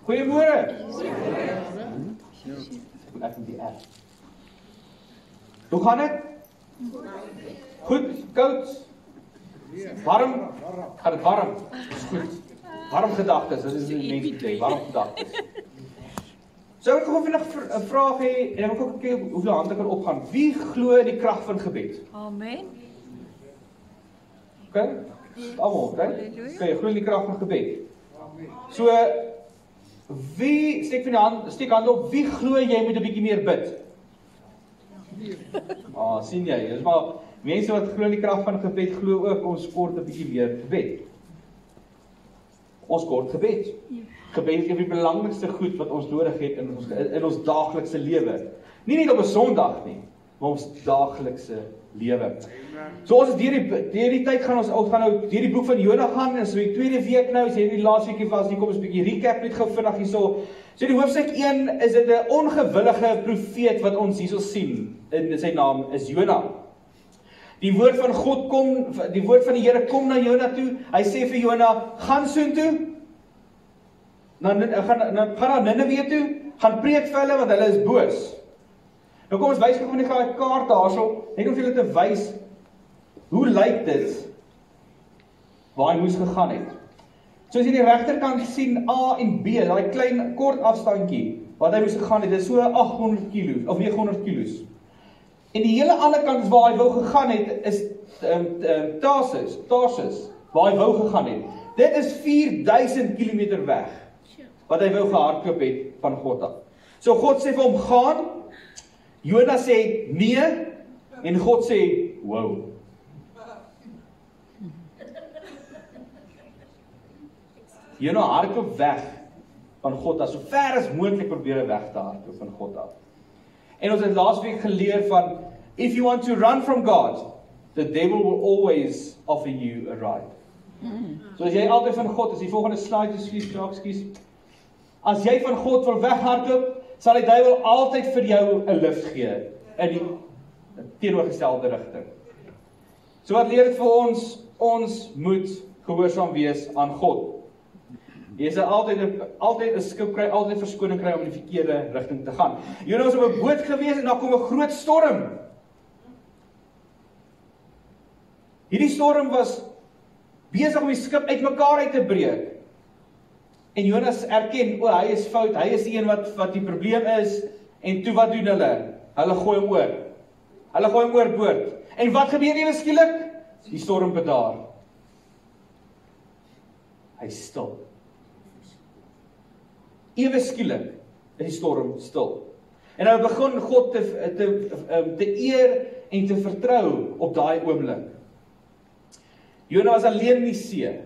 Goeiemôre. Ek moet die R. Hoe gaan dit? Goed, koud? Warm? Gaan dit warm? Dis goed. Warm gedagtes, dit is die mense sê, warm gedagtes. Sou ek gou vinnig 'n vraag hê en ek wil ook kyk hoeveel hande kan opgaan. Wie glo die krag van gebed? Amen. Okay? Almal, okay? Okay, glo die krag van gebed. So wie steek hande op, wie glo jy moet 'n bietjie meer bid? Sien jy, dis maar mense wat glo in die krag van gebed glo ook ons kort 'n bietjie meer gebed. Ons kort gebed. Gebed is een van die belangrikste goed wat ons nodig het in ons daaglikse lewe. Nie net op 'n Sondag nie, maar ons daaglikse lewe. So ons is deur die tyd gaan ons nou deur die boek van Jona gaan, en so die tweede week nou, sê die laaste weekie was, hier kom ons 'n bietjie recap net gou vinnig hierso. So die hoofstuk 1 is dit 'n ongewillige profeet wat ons hierso sien. En sy naam is Jona. Die woord van God die woord van die Here kom na Jona toe. Hy sê vir Jona, gaan soontoe. Gaan na Ninive toe, gaan preek vir hulle want hulle is boos. Nou kom ons wys gou van die kaart daarso, net om vir julle te wys hoe lyk dit waar hy moes gegaan het. Soos jy die regterkant sien A en B, daai klein kort afstandjie wat hy moes gegaan het, dit is so 800 kg of 900 kg. En die hele ander kant waar hy wou gegaan het is Tarsus, waar hy wou gegaan het. Dit is 4000 km weg wat hy wou gehardloop het van God af. So God sê vir hom gaan, Jona sê nee en God sê wow. Jona hardloop weg van God af, so ver as moontlik probeer hy weg te hardloop van God af. En ons het laasweek geleer van if you want to run from God, the devil will always offer you a ride. So as jy altyd van God is, die volgende slide is as jy van God wil weghardloop, sal die duiwel altyd vir jou 'n lift gee in die teenoorgestelde rigting. So wat leer dit vir ons? Ons moet gehoorsaam wees aan God. Jy sal altyd 'n skip kry, altyd verskoning kry om in die verkeerde rigting te gaan. Jona was op 'n boot gewees en daar kom 'n groot storm. Hierdie storm was besig om die skip uitmekaar uit te breek. En Jonas erken, hy is fout, hy is die een wat die probleem is, en toe wat doen hulle? Hulle gooi hom oor. Hulle gooi hom oorboord. En wat gebeur ewe skielik? Die storm bedaar. Hy stil. Ewe skielik is die storm stil. En nou begin God te eer en te vertrou op daai oomblik. Jona was alleen in die see.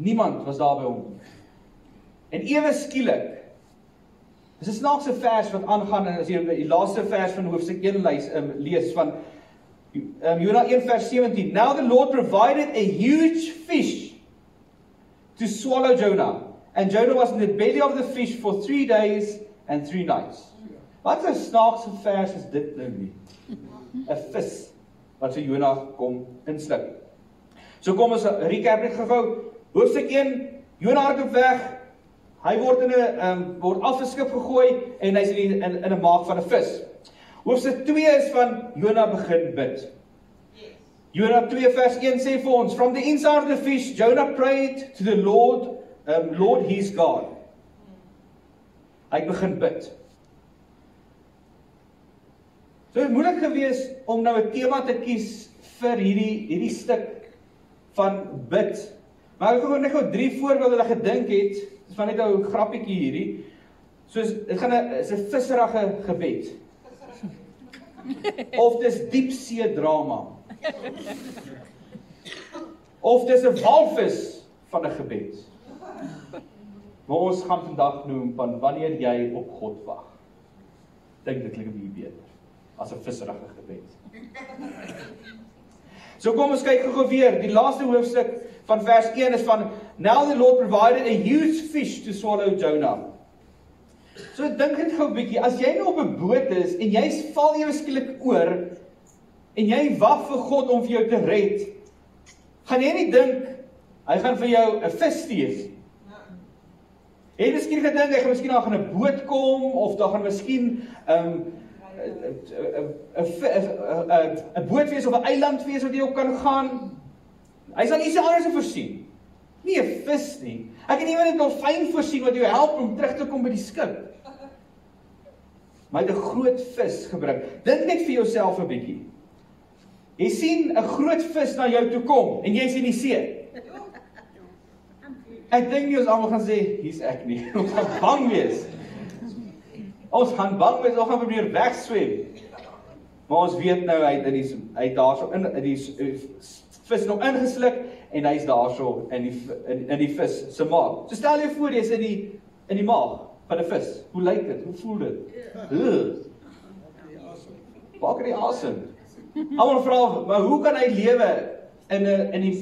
Niemand was daar by hom. En ewe skielik, dis 'n snaakse vers wat aangaan, en as jy die laaste vers van hoofstuk 1 lees van Jona 1 vers 17. Now the Lord provided a huge fish to swallow Jonah. And Jonah was in the belly of the fish for 3 days and 3 nights. Wat 'n snaakse vers is dit nou nie? 'n Vis wat vir Jona kom insluk. So kom ons recap net gou. Hoofstuk 1, Jona hardloop weg. Hy word afgeskip gegooi en hy's in 'n maag van 'n vis. Hoofstuk 2 is van Jona begin bid. Jona 2 vers 1 sê vir ons, from the inside of the fish, Jonah prayed to the Lord his God. Hy begin bid. So dit is moeilik gewees om nou 'n tema te kies vir hierdie stuk van bid. Maar ek het net gou 3 voorbeelde wat ek gedink het, dis van net 'n grappietjie hierdie. Soos dit is 'n visserige gebed. Of dis diepsee drama. Of dis 'n walvis van 'n gebed. Maar ons gaan vandag noem van wanneer jy op God wag. Dink dit klink 'n bietjie beter as 'n visserige gebed. So kom ons kyk gou weer. Die laaste hoofstuk van vers 1 is van now the Lord provided a huge fish to swallow Jonah. So dink net gou 'n bietjie, as jy nou op 'n boot is en jy val ewe skielik oor en jy wag vir God om vir jou te red, gaan jy nie dink hy gaan vir jou 'n vis stuur. Het jy miskien gedink, hy gaan miskien daar gaan 'n boot kom, of daar gaan miskien 'n boot wees of 'n eiland wees wat jy op kan gaan? Hy sal iets anders voorsien. Nie 'n vis nie. Ek het iemand 'n dolfyn voorsien wat jou help om terug te kom by die skip. Maar hy het 'n groot vis gebring. Dink net vir jouself 'n bietjie. Jy sien 'n groot vis na jou toe kom en jy's in die see. Ek dink nie ons almal gaan sê, hier's ek nie. Ons gaan bang wees. Ons gaan probeer wegswem. Maar ons weet nou, hy het daarso in die vis nog ingesluk, en hy's daarso in die vis se maag. So stel jou voor, jy's in die maag van 'n vis. Hoe lyk dit? Hoe voel dit? Waar kry hy asem? Almal vra, maar hoe kan hy lewe in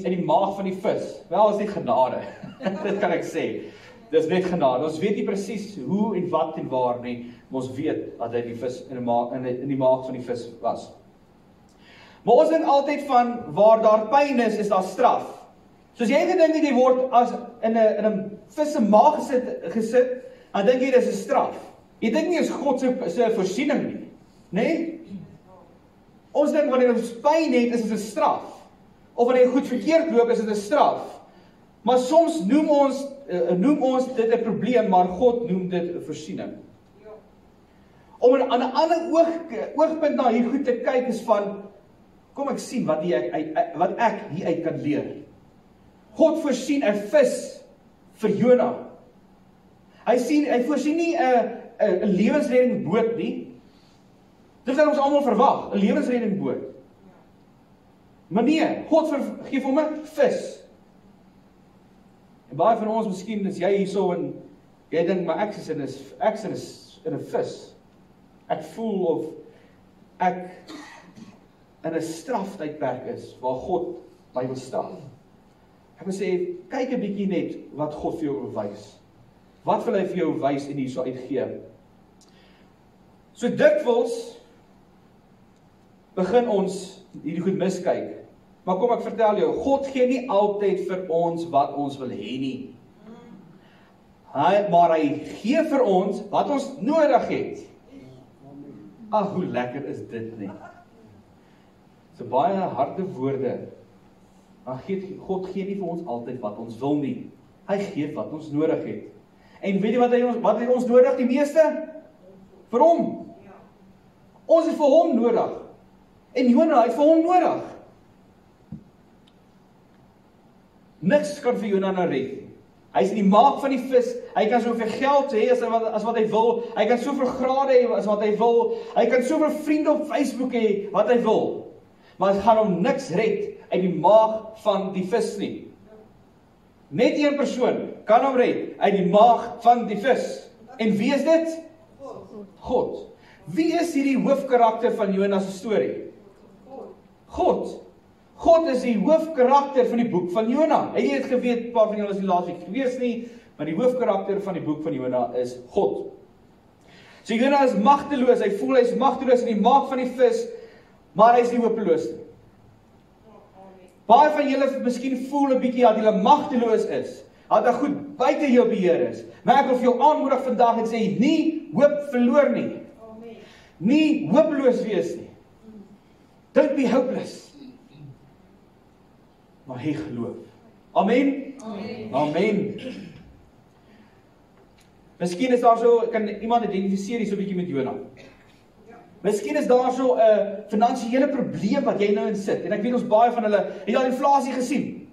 die maag van die vis? Wel, is dit genade. Dit kan ek sê. Dis net genade. Ons weet nie presies hoe en wat en waar nie, maar ons weet dat hy die vis in die maag van die vis was. Maar ons dink altyd van, waar daar pyn is daar straf. Soos jy gedink het, jy word as in 'n vis se maag gesit, dan dink jy dis 'n straf. Jy dink nie is God se voorsiening nie, nê? Ons dink wanneer ons pyn het, is dit 'n straf. Of wanneer jy goed verkeerd loop, is dit 'n straf. Maar soms noem ons dit 'n probleem, maar God noem dit 'n voorsiening. Om aan 'n ander oogpunt na hier goed te kyk is van, kom ek sien wat ek hieruit kan leer. God voorsien 'n vis vir Jona. Hy voorsien nie 'n lewensreddingboot nie. Dit het ons almal verwag, 'n lewensreddingboot. Maar nee, God gee vir hom 'n vis. En baie van ons, miskien is jy hierso en jy dink, maar ek is in 'n vis. Ek voel of ek in 'n straftydperk is, waar God my wil straf. Ek wil sê, kyk 'n bietjie net wat God vir jou wil wys. Wat wil hy vir jou wys en hierso uitgee? So dikwels begin ons hierdie goed miskyk. Maar kom ek vertel jou, God gee nie altyd vir ons wat ons wil hê nie. Maar hy gee vir ons wat ons nodig het. Ag, hoe lekker is dit nie? So baie harde woorde. Maar God gee nie vir ons altyd wat ons wil nie. Hy gee wat ons nodig het. En weet jy wat het ons nodig die meeste? Vir hom. Ons het vir hom nodig. En Jona het vir hom nodig. Niks kan vir Jona nou red. Hy is in die maag van die vis. Hy kan soveel geld hê as wat hy wil. Hy kan soveel grade hê as wat hy wil. Hy kan soveel vriende op Facebook hê wat hy wil. Maar het gaan hom niks red uit die maag van die vis nie. Net een persoon kan hom red uit die maag van die vis. En wie is dit? God. Wie is hierdie hoofkarakter van Jona se storie? God. God is die hoofkarakter van die boek van Jona. Het jy het geweet, 'n paar van julle is nie laasweek gewees nie, maar die hoofkarakter van die boek van Jona is God. So Jona is magteloos, hy voel hy is magteloos in die maag van die vis, maar hy is nie hopeloos nie. Baie van julle miskien voel 'n bietjie dat julle magteloos is, dat dit goed buite jou beheer is. Maar ek wil vir jou aanmoedig vandag en sê, nie hoop verloor nie. Nie hopeloos wees nie. Don't be hopeless. Maar hy geloof. Amen? Amen. Miskien is daar so, kan iemand identifiseer hier so 'n bietjie met Jona. Miskien is daar so 'n finansiële probleem wat jy nou in sit. En ek weet ons baie van hulle het al inflasie gesien.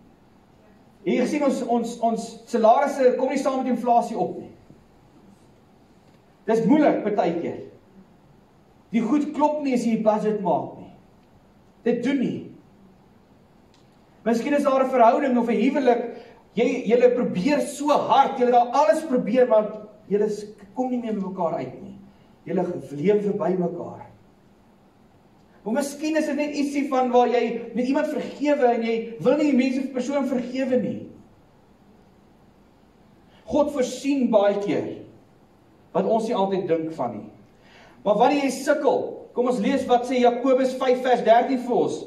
Jy gesien ons salarisse kom nie saam met inflasie op nie. Dis moeilik partykeer. Die goed klop nie as jy 'n budget maak nie. Dit doen nie. Miskien is daar 'n verhouding of 'n huwelik, julle probeer so hard, julle het alles probeer, maar julle kom nie meer met mekaar uit nie. Julle leef verby mekaar. Maar miskien is dit net ietsie van waar jy met iemand vergewe en jy wil nie die persoon vergewe nie. God voorsien baie keer wat ons nie altyd dink van nie. Maar wanneer jy sukkel, kom ons lees wat sê Jakobus 5 vers 13 vir ons.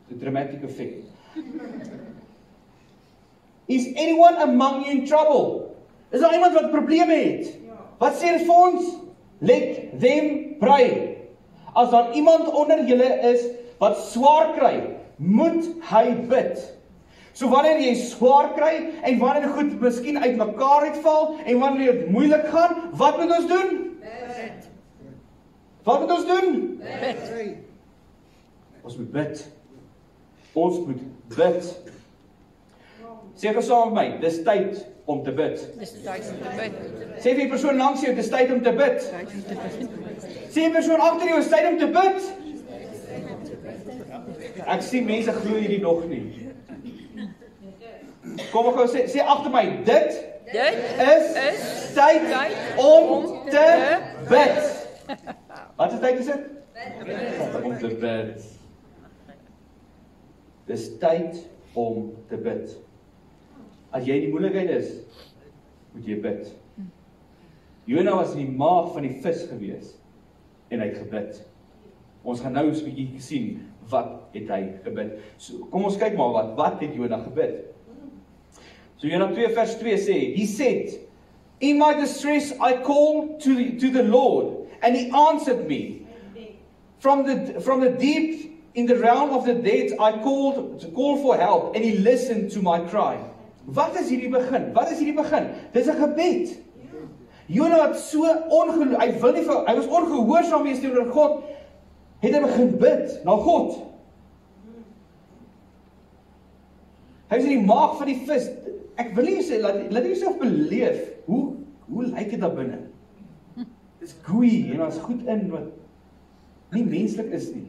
The dramatic effect. Is anyone among you in trouble? Is daar iemand wat probleme het? Wat sê dit vir ons? Let them pray. As daar iemand onder julle is wat swaar kry, moet hy bid. So wanneer jy swaar kry, en wanneer goed miskien uit mekaar uitval, en wanneer dit moeilik gaan, wat moet ons doen? Bid. Wat moet ons doen? Bid. Ons moet bid. Ons moet bid. Sê gou saam met my, dis tyd om te bid. Dis tyd om te bid. Sê vir die persoon langs jou, dis tyd om te bid. Tyd om te bid. Sê die persoon agter jou, dis tyd om te bid. Ek sien mense glo hierdie nog nie. Kom ek gou sê agter my, dit is tyd om te bid. Wat is tyd is dit? Om te bid. Dis tyd om te bid. As jy in die moeilikheid is, moet jy bid. Jona was in die maag van die vis gewees en hy het gebid. Ons gaan nou 'n bietjie sien wat het hy gebid. So, kom ons kyk maar wat het Jona gebid. So Jona 2 vers 2 sê, he said, in my distress I called to the Lord and he answered me. From the deep in the realm of the dead I called for help and he listened to my cry. Wat is hierdie begin? Wat is hierdie begin? Dis 'n gebed. Jona wat so hy was ongehoorsaam wees teenoor God, het hy begin bid na God. Hy was in die maag van die vis. Ek wil nie sê, laat jouself beleef, hoe lyk dit daar binne? Dis gooey, en daar's goed in wat nie menslik is nie.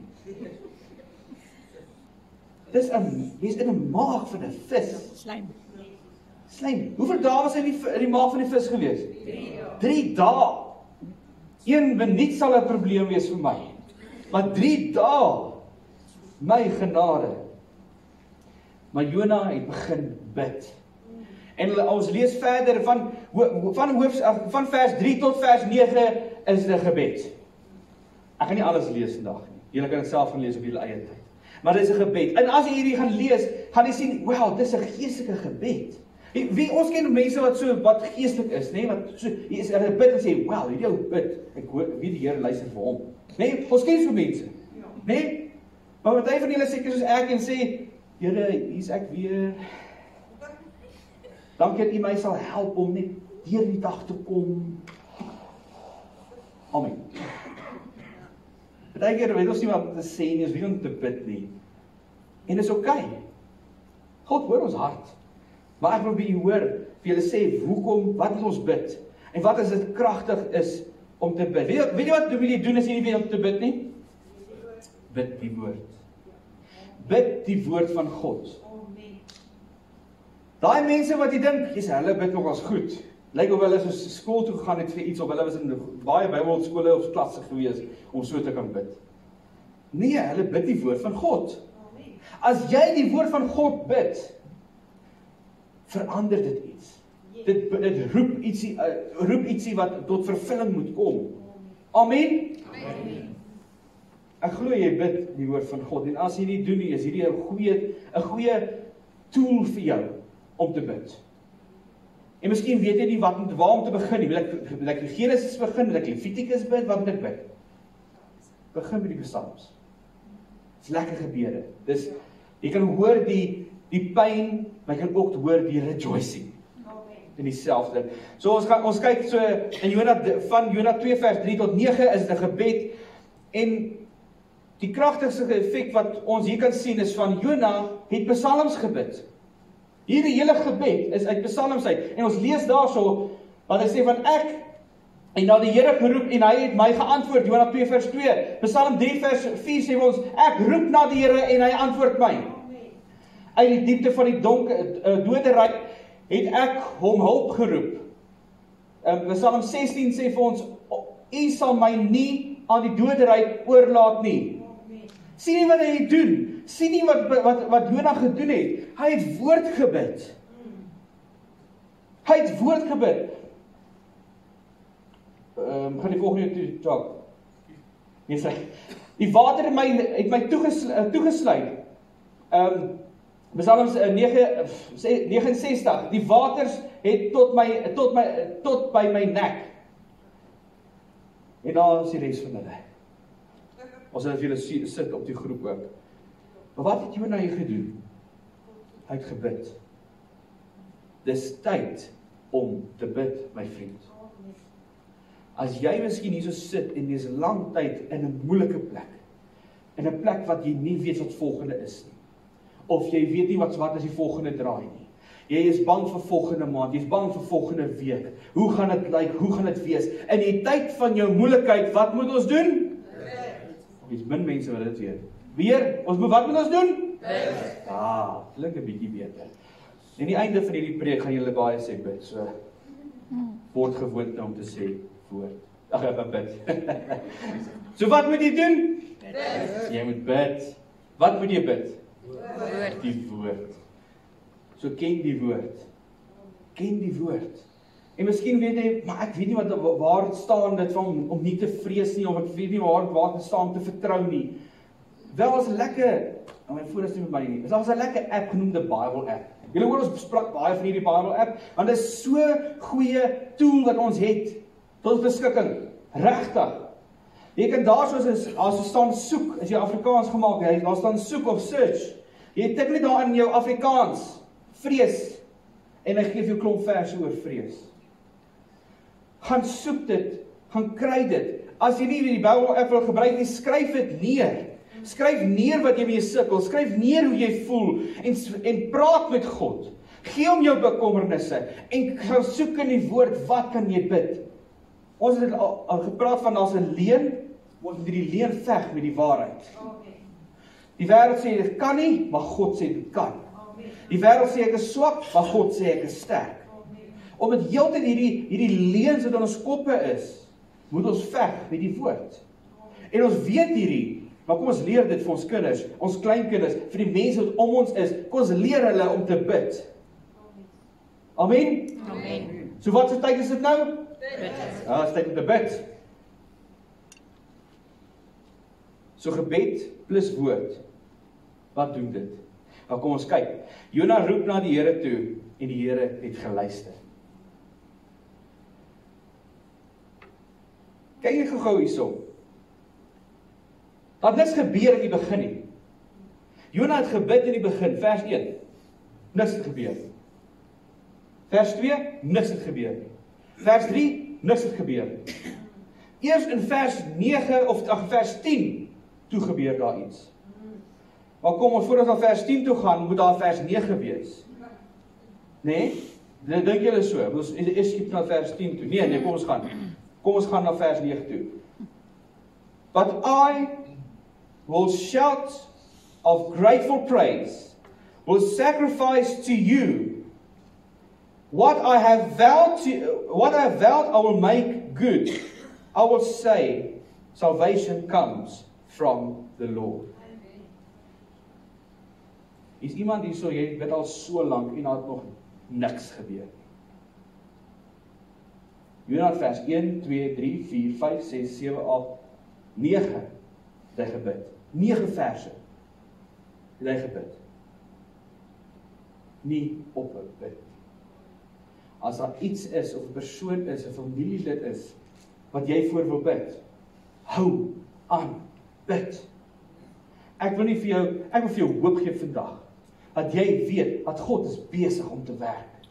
Dis jy's in 'n maag van 'n vis. Slijm. Hoeveel dae was hy in die maag van die vis gewees? 3 dae. 1 minuut sal 'n probleem wees vir my. Maar 3 dae, my genade. Maar Jona het begin bid. En ons lees verder van vers 3 tot vers 9 is dit gebed. Ek gaan nie alles lees vandag nie. Julle kan dit self gaan lees op julle eie tyd. Maar dit is 'n gebed. En as jy hierdie gaan lees, gaan jy sien, wow, dis 'n geestelike gebed. Ons ken mense wat geestelik is, nê, wat so hier is 'n bid en sê, wow, hierdie ou bid. Ek hoor wie die Here luister vir hom. Nê, ons ken so mense. Nê? Maar party van julle seker soos ek en sê, Here, hier's ek weer. Dankie dat U my sal help om net deur die dag te kom. Amen. Party keer weet ons nie wat te sê nie, ons weet nie om te bid nie. En dis oukei. God hoor ons hart. Maar ek wil by u hoor, vir julle sê, hoekom, wat moet ons bid? En wat as dit kragtig is om te bid? Weet jy wat wil jy doen as jy nie weet om te bid nie? Bid die woord. Bid die woord van God. Daai mense wat jy dink, hulle bid nog as goed. Lyk of hulle so skool toe gegaan het vir iets, of hulle was in baie Bybelskole of klasse gewees om so te kan bid. Nee, hulle bid die woord van God. As jy die woord van God bid, verander dit iets. Dit roep ietsie wat tot vervulling moet kom. Amen. Ek glo jy bid die woord van God, en as jy nie doen nie, is hierdie 'n goeie tool vir jou om te bid. En miskien weet jy nie waar om te begin nie. Wil ek Genesis begin, wil ek Levitikus bid, wat moet ek bid? Begin met die Psalms. Dis lekker gebede. Dis, jy kan hoor die pyn, maar jy kan ook hoor die rejoicing. In dieselfde. So ons kyk so in van Jona 2 vers 3 tot 9 is dit 'n gebed, en die kragtigste effek wat ons hier kan sien is van Jona het psalms gebid. Hierdie hele gebed is uit psalms uit, en ons lees daarso wat hy sê van ek en na die Here geroep en hy het my geantwoord. Jona 2 vers 2. Psalm 3 vers 4 sê ons, ek roep na die Here en hy antwoord my. Uit die diepte van die doderyk het ek hom hulp geroep. Psalm 16 sê vir ons, U sal my nie aan die doderyk oorlaat nie. Sien nie wat hy doen. Sien nie wat Jona gedoen het. Hy het woord gebid. Hy het woord gebid. Gaan die volgende toe talk. Nee, die water het my toegesluit. Psalms 69, die waters het tot by my nek. En daar is die res van hulle. Ons het julle sit op die groep ook. Maar wat het Jona hier gedoen? Hy het gebid. Dis tyd om te bid, my vriend. As jy miskien hier so sit en dis lang tyd in 'n moeilike plek, in 'n plek wat jy nie weet wat volgende is nie, of jy weet nie wat is die volgende draai nie. Jy is bang vir volgende maand, jy is bang vir volgende week. Hoe gaan dit lyk? Hoe gaan dit wees? In die tyd van jou moeilikheid, wat moet ons doen? Dis min mense wat dit weet. Wat moet ons doen? Klink 'n bietjie beter. En die einde van hierdie preek gaan julle baie sê bid. So word gewoond om te sê woord. Bid. So wat moet jy doen? Bid. Jy moet bid. Wat moet jy bid? Woord. Die woord. So ken die woord. Ken die woord. En miskien weet jy, maar ek weet nie waar staan dit van om nie te vrees nie, of ek weet nie waar dit staan om te vertrou nie. Wel as 'n lekker, my foon is nie met my nie, is daar 'n lekker app genoemde Bible app. Julle hoor ons sprak baie van hierdie Bible app, want dit is so goeie tool wat ons het tot beskikking. Regtig. Jy kan daar as staan soek, as jy Afrikaans gemaak het, daar staan soek of search. Jy tik net daar in jou Afrikaans, vrees, en hy gee vir jou klomp verse oor vrees. Gaan soek dit, gaan kry dit. As jy nie die Bible app wil gebruik nie, skryf dit neer. Skryf neer wat jy mee sukkel, skryf neer hoe jy voel, en praat met God. Gee hom jou bekommernisse, en gaan soek in die woord, wat kan jy bid? Ons het al gepraat van, as 'n leuen, ons moet die leuen veg met die waarheid. Die wêreld sê dit kan nie, maar God sê dit kan. Die wêreld sê ek is swak, maar God sê ek is sterk. Omdat heeltyd hierdie leuns wat in ons koppe is, moet ons veg met die woord. En ons weet hierdie, maar kom ons leer dit vir ons kinders, ons kleinkinders, vir die mense wat om ons is, kom ons leer hulle om te bid. Amen? Amen. So wat se tyd is dit nou? Bid. Ja, is tyd om te bid. So gebed plus woord. Wat doen dit? Nou kom ons kyk. Jona roep na die Here toe en die Here het geluister. Kyk jy gou hierso. Dat niks gebeur in die begin nie. Jona het gebid in die begin, vers 1. Niks het gebeur. Vers 2, niks het gebeur nie. Vers 3, niks het gebeur nie. Eers in vers 9 of vers 10 toe gebeur daar iets. Maar kom ons voordat ons vers 10 toe gaan, moet daar vers 9 wees. Nee? Dink julle so? Ons eers skiep na vers 10 toe. Nee, kom ons gaan. Kom ons gaan na vers 9 toe. But I will shout of grateful praise, will sacrifice to you. What I have vowed I will make good. I will say, salvation comes from the Lord. Is iemand hier so, jy bid al so lank en daar het nog niks gebeur. Jona vers 1, 2, 3, 4, 5, 6, 7, 8, 9 het hy gebid. 9 verse het hy gebid. Nie ophou bid. As daar iets is, of 'n persoon is, 'n familielid is, wat jy voor wil bid, hou aan, bid. Ek wil vir jou hoop gee vandag, dat jy weet, dat God is besig om te werk.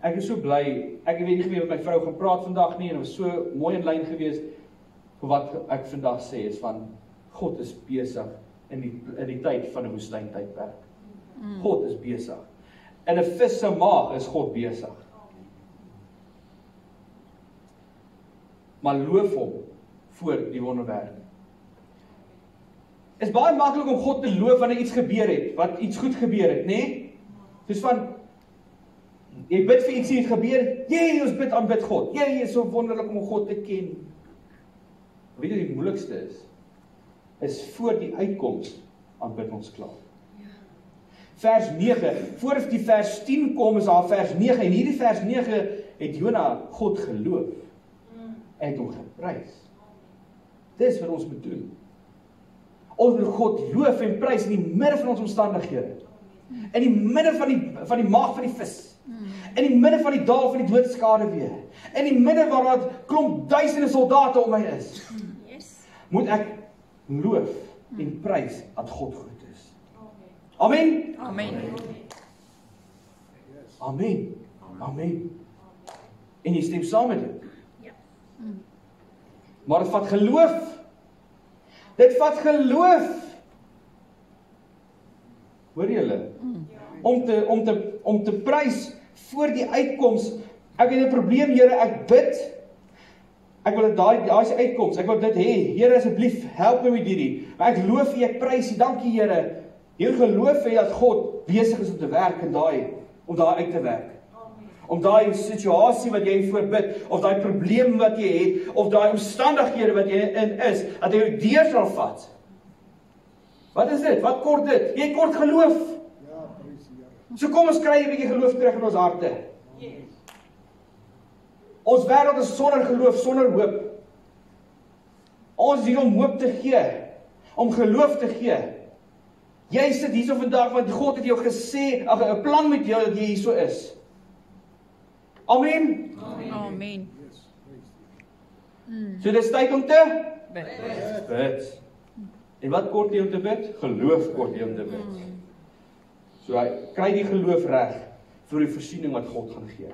Ek is so bly, ek weet nie meer met my vrou gaan praat vandag nie, en het was so mooi in lyn gewees, vir wat ek vandag sê, is van, God is besig in die tyd van 'n woestyntydperk. God is besig. In 'n vis se maag is God besig. Maar loof hom voor die wonderwerk. Is baie maklik om God te loof wanneer iets gebeur het, wat iets goed gebeur het, nê? Soos van, jy bid vir iets en dit gebeur, jy, ons bid, aanbid God. Jy is so wonderlik om God te ken. Weet jy die moeilikste is voor die uitkoms aanbid ons klaar. Vers 9, voor die vers 10 kom is daar vers 9, en hierdie vers 9 het Jona God geloof. En het hom geprys. Dis wat ons moet doen. Ons moet God loof en prys in die midde van ons omstandighede. In die midde van die maag van die vis. In die midde van die dal van die doodskaduwee. In die midde waar daar klomp duisende soldate om my is. Moet ek loof en prys dat God goed is. Amen. Amen. Amen. Amen. En jy stem saam met dit? Ja. Maar dit vat geloof. Dit vat geloof. Hoor julle? Om te prys voor die uitkoms. Ek het 'n probleem, Here, ek bid. Ek wil daai se uitkoms. Ek wil dit hê. Here, asseblief, help my met hierdie. Maar ek loof U, ek prys U. Dankie, Here. Jy geloof hê dat God besig is om te werk in om daai uit te werk. Om daai situasie wat jy voorbid, of daai probleem wat jy het, of daai omstandighede wat jy in is, dat hy jou deur sal vat. Wat is dit? Wat kort dit? Jy kort geloof. So kom ons kry 'n bietjie geloof terug in ons harte. Ons wêreld is sonder geloof, sonder hoop. Ons is hier om hoop te gee, om geloof te gee. Jy sit hierso vandag want God het jou gesê, 'n plan met jou dat jy hierso is. Amen. Amen. So dis tyd om te Bid. bid. En wat kort jy om te bid? Geloof kort jy om te bid. So kry die geloof reg vir die voorsiening wat God gaan gee.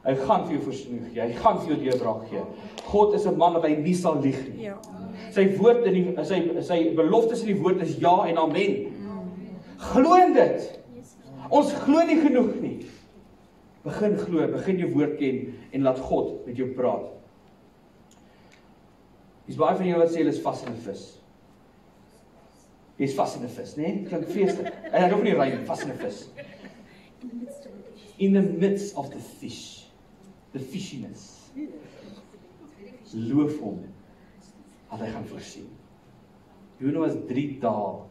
Hy gaan vir jou voorsiening gee. Hy gaan vir jou deurbraak gee. God is 'n man wat hy nie sal lieg nie. Ja. Sy woord in sy beloftes in die woord is ja en amen. Glo in dit. Ons glo nie genoeg nie. Begin glo, begin jou woord ken en laat God met jou praat. Dis baie van julle wat sê hulle is vas in 'n vis. Jy is vas in 'n vis, né? Nee? Klink feeslik. En ek hoef nie rym, vas in 'n vis. In the midst of the fish. The fishiness. Loof hom. Dat hy gaan voorsien. Jona was 3 dae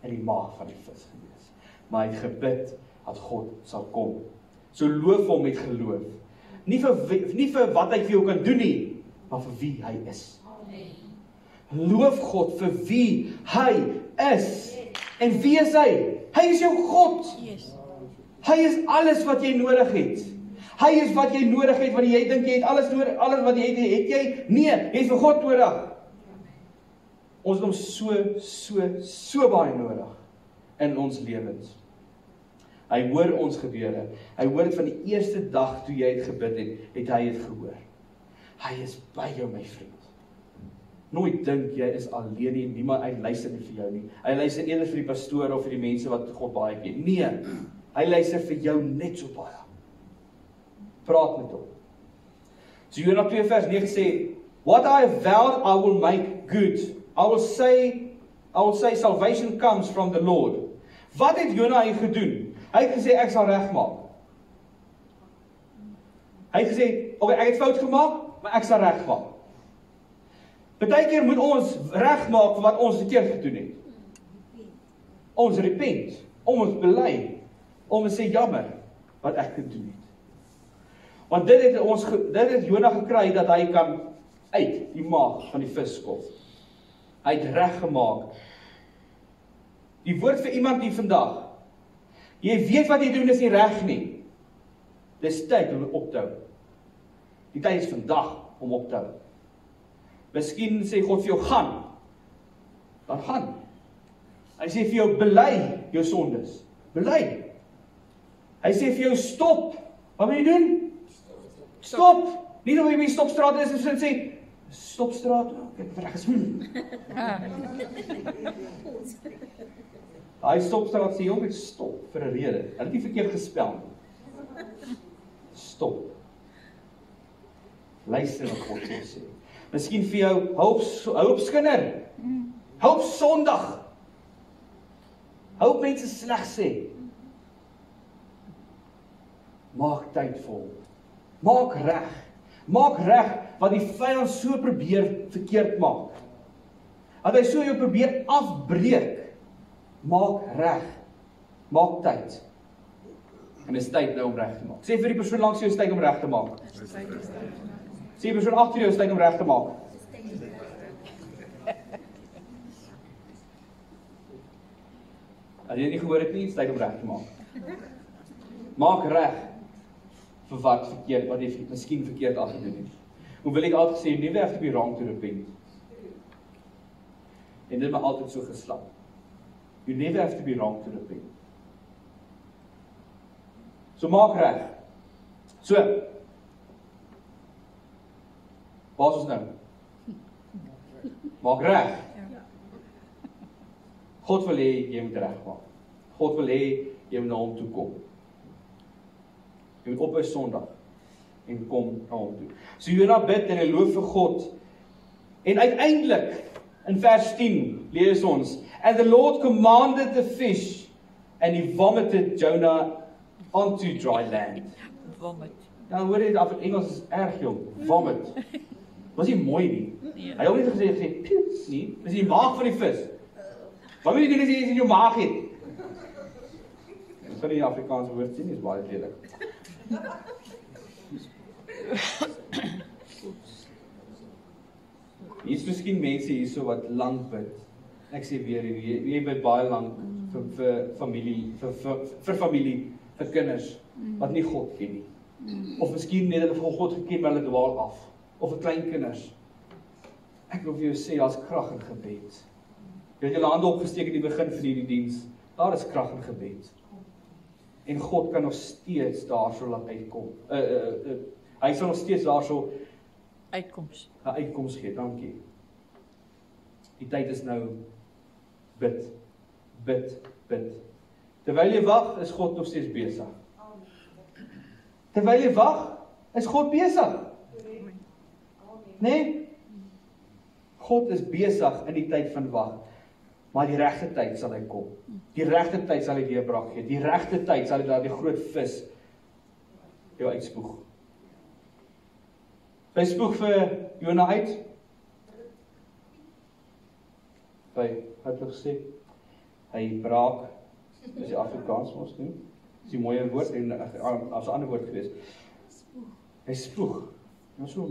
in die maag van die vis gewees. Maar hy het gebid dat God sal kom. So loof hom met geloof. Nie vir wat hy vir jou kan doen nie, maar vir wie hy is. Loof God vir wie hy is. En wie is hy? Hy is jou God. Yes. Hy is alles wat jy nodig het. Hy is wat jy nodig het, wanneer jy dink jy het alles nodig, alles wat jy het jy? Nee, jy het vir God nodig. Ons het hom so baie nodig in ons lewens. Hy hoor ons gebede. Hy hoor dit van die eerste dag toe jy het gebid het hy het gehoor. Hy is by jou, my vriend. Nooit dink jy is alleen nie, niemand, hy luister nie vir jou nie. Hy luister eerder vir die pastoor of vir die mense wat God baie ken. Nee, hy luister vir jou net so baie. Praat met hom. So Jona 2 vers 9 sê, what I have vowed I will make good. I will say salvation comes from the Lord. Wat het Jona hier gedoen? Hy het gesê ek sal regmaak. Hy het gesê, okay, ek het fout gemaak, maar ek sal regmaak. Partykeer moet ons regmaak vir wat ons verkeerd gedoen het. Ons repent, ons bely, ons sê jammer wat ek gedoen het. Want dit het Jona gekry dat hy kan uit die maag van die vis kom. Hy het reggemaak. Die woord vir iemand hier vandag. Jy weet wat jy doen is nie reg nie. Dis tyd om op te hou. Die tyd is vandag om op te hou. Miskien sê God vir jou gaan. Dan gaan. Hy sê vir jou bely jou sondes. Bely. Hy sê vir jou stop. Wat moet jy doen? Stop. Nie dat jy by die stopstraat is en sê stopstraat. Ek het reg gesien. Hy stopstraat sê jy moet stop vir 'n rede. Hulle het nie verkeerd gespel nie. Stop. Luister wat God wil sê. Miskien vir jou hulp skinder. Hulp sondig. Hulp mense sleg sê. Maak tyd vol. Maak reg. Maak reg wat die vyand so probeer verkeerd maak. Dat hy so jou probeer afbreek. Maak reg. Maak tyd. En dis tyd nou om reg te maak. Sê vir die persoon langs jou is tyd om reg te maak. Sê die persoon agter jou is tyd om reg te maak. As jy dit nie gehoor het nie, tyd om reg te maak. Maak reg vir wat verkeerd, wat jy miskien verkeerd afgedoen het. Hoe wil ek altyd sê, you never have to be wrong to repent. En dit het my altyd so geslap. You never have to be wrong to repent. So maak reg. So, waar is ons nou? Maak reg. God wil hê jy moet reg maak. God wil hê jy moet na hom toe kom. Jy moet ophou Sondag en kom na hom toe. So Jona bid en hy loof vir God. En uiteindelik in vers 10 lees ons, and the Lord commanded the fish and he vomited Jonah onto dry land. Vomit. Nou hoor jy af in Engels is erg jong. Vomit. Was nie mooi nie. Hy het ook nie gesê puke nie. Dis die maag van die vis. Wat moet jy doen as jy in jou maag het? Dis van die Afrikaanse woord sien, is baie lelik. Hier is miskien mense hierso wat lank bid. Ek sê weer, jy bid baie lank vir familie, vir familie, vir kinders wat nie God ken nie. Of miskien net hulle vir God geken, maar hulle dwaal af. Of vir klein kinders. Ek wil vir jou sê, daar's krag in gebed. Jy het julle hande opgesteek in die begin van hierdie diens. Daar is krag in gebed. En God kan nog steeds daarso laat uitkom. Hy sal nog steeds daarso Uitkoms. 'n uitkoms gee. Dankie. Die tyd is nou bid. Bid, bid. Terwyl jy wag, is God nog steeds besig. Terwyl jy wag, is God besig. Nee? God is besig in die tyd van wag. Maar die regte tyd sal hy kom. Die regte tyd sal hy deurbraak gee. Die regte tyd sal hy daai groot vis jou uitspoeg. Hy spoeg vir Jona uit. Wat het hy gesê? Hy braak, dis die Afrikaans mos nie. Dis die mooier woord en as 'n ander woord gewees. Hy spoeg. Maar so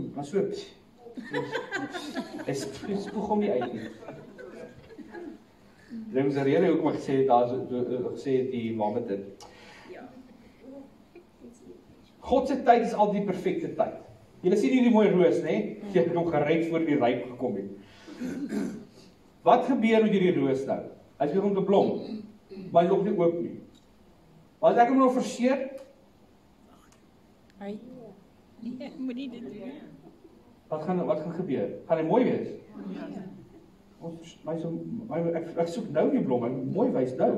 hy spoeg hom nie uit nie. Dit is 'n rede hoekom ek gesê het die vomit dit. God se tyd is altyd die perfekte tyd. Julle sien hierdie mooi roos, né? Jy het nog geryp voor die ryp gekom het. Wat gebeur met hierdie roos nou? Hy is weer om te blom, maar hy is nog nie oop nie. Maar as ek hom nou verseer, Nee, moet nie dit doen. wat gaan gebeur? Gaan hy mooi wees? Ek soek nou die blom, en mooi wys nou.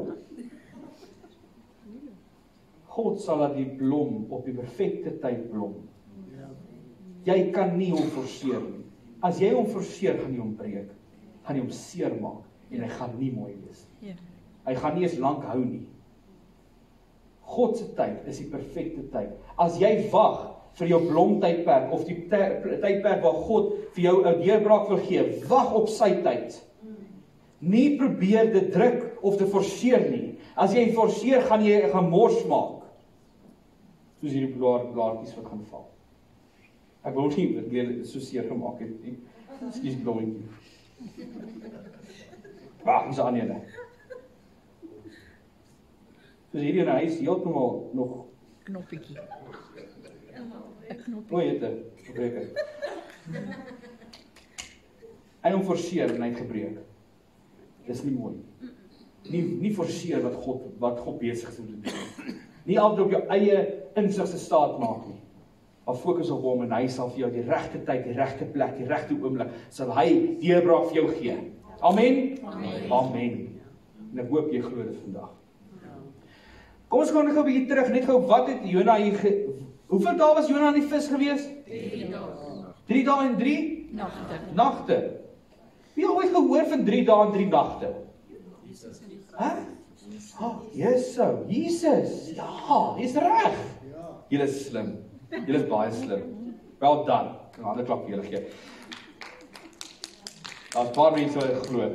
God sal laat die blom op die perfekte tyd blom. Jy kan nie hom forceer nie. As jy hom forceer, gaan hy hom breek. Gaan hy hom seer maak en hy gaan nie mooi wees nie. Hy gaan nie eens lank hou nie. God se tyd is die perfekte tyd. As jy wag vir jou blomtydperk of die tydperk waar God vir jou 'n deurbraak wil gee, wag op sy tyd. Nie probeer dit druk of te forceer nie. As jy forceer, gaan jy 'n gemors maak. Soos hierdie blaartjies wat gaan val. Ek wil nie dat jy so seer gemaak het nie. Ekskuus blommetjie. Wag, ons aan ene. Soos hierdie en hy is heeltemal nog Knoppietjie. mooi het gebreek. Hy hom forceer en hy het gebreek. Dis nie mooi. Nie forceer wat God besig is om te doen. Nie altyd op jou eie insig se staat maak nie. Maar fokus op hom en hy sal vir jou die regte tyd, die regte plek, die regte oomblik sal hy deurbraak vir jou gee. Amen. Amen. En ek hoop jy glo dit vandag. Kom ons gaan gou 'n bietjie terug, net gou wat het Jona hier hoeveel dae was Jona in die vis gewees? 3 dae en 3 nagte. Wie het ooit gehoor van 3 dae en 3 nagte? Jesus. Ja, dis reg. Julle is slim. Julle is baie slim. Well done. 'n ander klap vir julle gee. Daar's baie mense wat glo.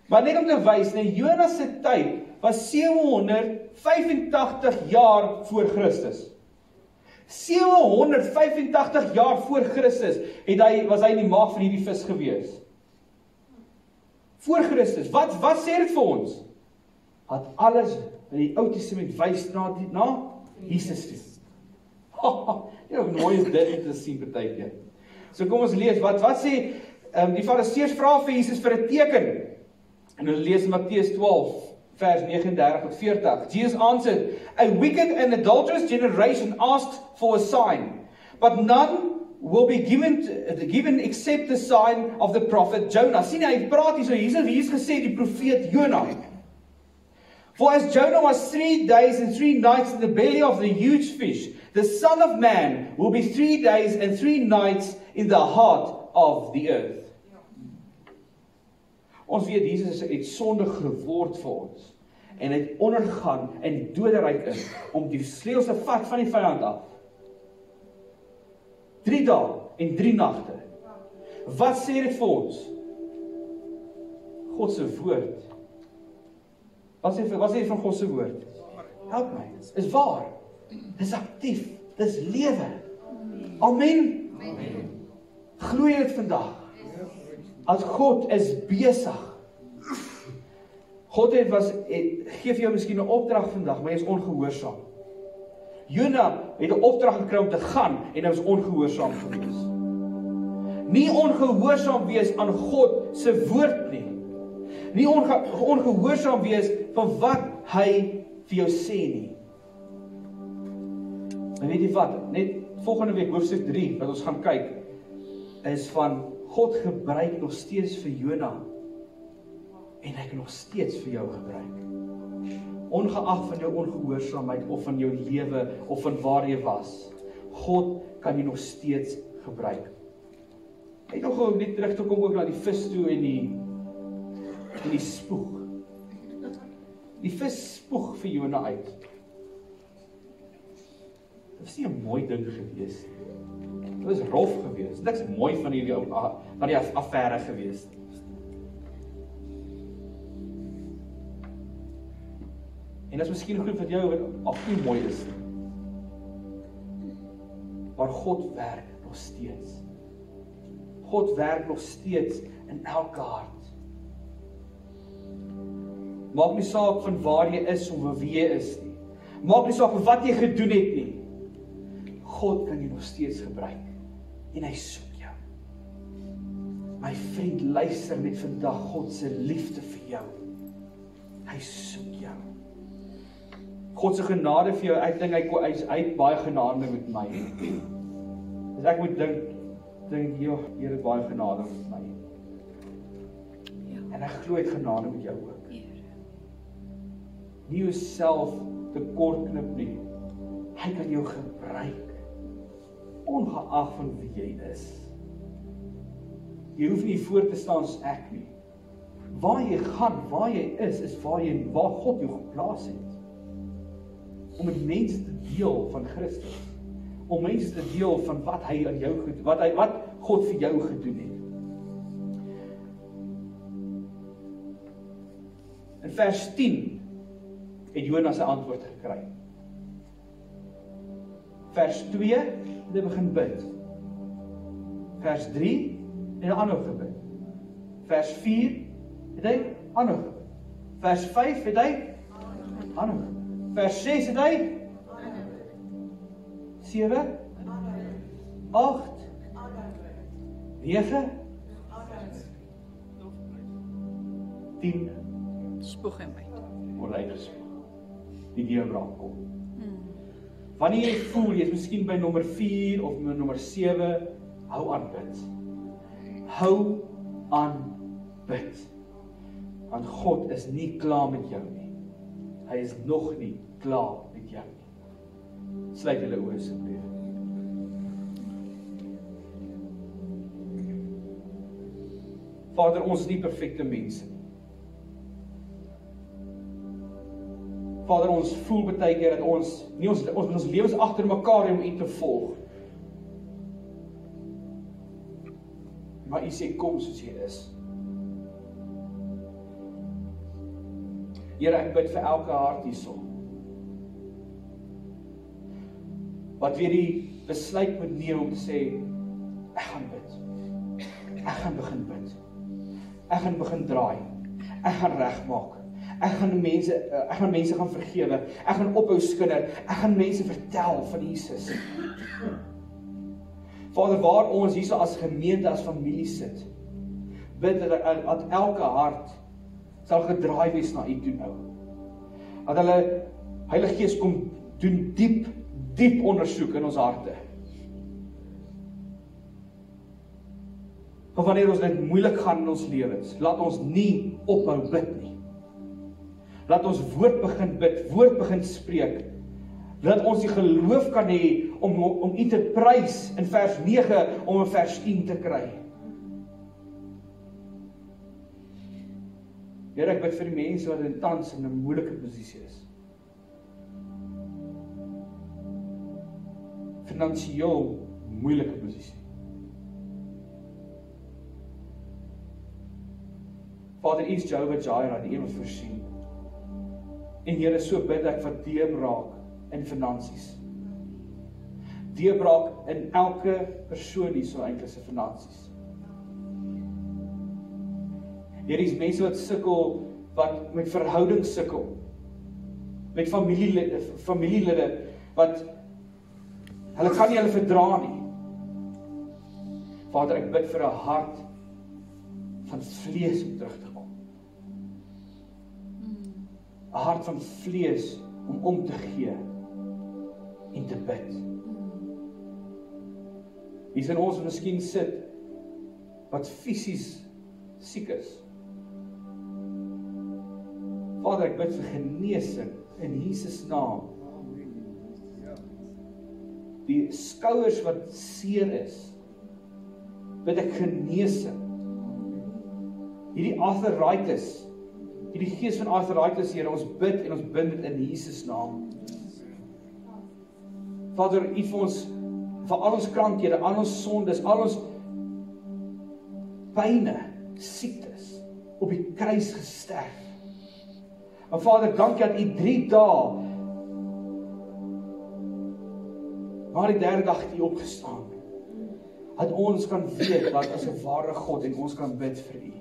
Maar net om te wys, Jona se tyd was 785 jaar voor Christus. 785 jaar voor Christus was hy in die maag van hierdie vis gewees. voor Christus. Wat sê dit vir ons? Dat alles in die Ou Testament wys na Jesus toe. Ja, mooi is dit om te sien partykeer. So kom ons lees, wat sê, die Fariseërs vra vir Jesus vir 'n teken. En ons lees in Matteus 12, vers 39 tot 40. Jesus answered, "A wicked and adulterous generation asks for a sign, but none will be given except the sign of the prophet Jonah." Sien hy praat hier so, hier is gesê die profeet Jonah. "For as Jonah was 3 days and 3 nights in the belly of the huge fish, the Son of Man will be 3 days and 3 nights in the heart of the earth." Ons weet, Jesus het sondig geword vir ons, en het ondergaan in die doderyk in, om die sleeuws te vat van die vyand af. 3 dae en 3 nagte. Wat sê dit vir ons? God se woord. Wat sê dit van God se woord? Help my, is waar. Dis aktief, dis lewe. Amen. Glo jy dit vandag? As God is besig. God gee vir jou miskien 'n opdrag vandag, maar jy is ongehoorsaam. Jonah het 'n opdrag gekry om te gaan, en hy was ongehoorsaam gewees. Nie ongehoorsaam wees aan God se woord nie. Nie ongehoorsaam wees van wat hy vir jou sê nie. En weet jy wat, net volgende week hoofstuk 3, wat ons gaan kyk, is van God gebruik nog steeds vir Jonah, en hy kan nog steeds vir jou gebruik. Ongeag van jou ongehoorsaamheid, of van jou lewe, of van waar jy was, God kan jy nog steeds gebruik. Ek nog gou net terug te kom ook na die vis toe en die spoeg. Die vis spoeg vir Jonah uit. Dit was nie 'n mooi ding gewees nie. Dit was rof gewees. Niks mooi van die affære gewees nie. En dit is miskien 'n groep van jou wat al nie mooi is nie. Maar God werk nog steeds. God werk nog steeds in elke hart. Maak nie saak van waar jy is of wie jy is nie. Maak nie saak van wat jy gedoen het nie. God kan jy nog steeds gebruik. En hy soek jou. My vriend, luister net vandag God se liefde vir jou. Hy soek jou. God se genade vir jou, ek dink hy het baie genade met my. As ek moet dink jy het baie genade met my. En ek glo hy het genade met jou ook. Nie jouself te kort knip nie. Hy kan jou gebruik, ongeag van wie jy is. Jy hoef nie voor te staan soos ek nie. Waar jy gaan, waar jy is waar God jou geplaas het. Om met mense te deel van Christus. Om mense te deel van wat hy aan jou gedoen, wat God vir jou gedoen het. In vers 10 het Jonah sy antwoord gekry. Vers 2 het hy begin bid. Vers 3 het hy aanhou gebid. Vers 4 het hy aanhou gebid. Vers 5 het hy aanhou gebid. Vers 6 het hy 7 8 9 10 Spoeg hem uit. Word uitgespoeg. Die deurbraak kom. Wanneer jy voel, jy is miskien by nommer 4 of nommer 7, hou aan bid. Hou aan bid. Want God is nie klaar met jou nie. Hy is nog nie klaar met jou nie. Sluit julle oë asseblief. Vader, ons is nie perfekte mense nie. Vader, ons voel baie keer dat ons lewens agter mekaar om U te volg. Maar U sê kom soos jy is. Here, ek bid vir elke hart hierson. Wat weer die besluit moet neem om te sê, ek gaan bid. Ek gaan begin bid. Ek gaan begin draai. ek gaan regmaak. Ek gaan mense gaan vergewe. Ek gaan ophou skinder. Ek gaan mense vertel van Jesus. Vader, waar ons hierso as gemeente, as familie sit, bid dat elke hart sal gedraai wees na U toe nou. Dat hulle Heilige Gees kom doen diep ondersoek in ons harte. Van wanneer ons dit moeilik gaan in ons lewens, laat ons nie ophou bid nie. Laat ons woord begin bid, woord begin spreek. Laat ons die geloof kan hê om U te prys in vers 9 om in vers 10 te kry. Here, ek bid vir die mense wat in tans in 'n moeilike posisie is. Finansiëel moeilike posisie. Vader, U is Jehovah Jireh, die een wat voorsien. En Here, so bid ek vir deurbraak in finansies. Deurbraak in elke persoon hier so eintlik se finansies. Hier is mense wat sukkel, wat met verhoudings sukkel. Met familielede wat hulle kan nie hulle verdra nie. Vader, ek bid vir 'n hart van vlees om terug te kom. 'n Hart van vlees om te gee en te bid. Hier is in ons miskien sit wat fisies siek is. Vader, ek bid vir genesing in Jesus naam. Die skouers wat seer is, bid ek genesing. Hierdie arthritis, hierdie gees van arthritis, Here, ons bid en ons bind dit in Jesus naam. Vader, U vir ons, vir al ons krankhede, al ons sondes, al ons pyne, siektes, op die kruis gesterf. Maar Vader, dankie dat U 3 dae, na die 3de dag het U opgestaan. Dat ons kan weet wat as 'n ware God en ons kan bid vir U.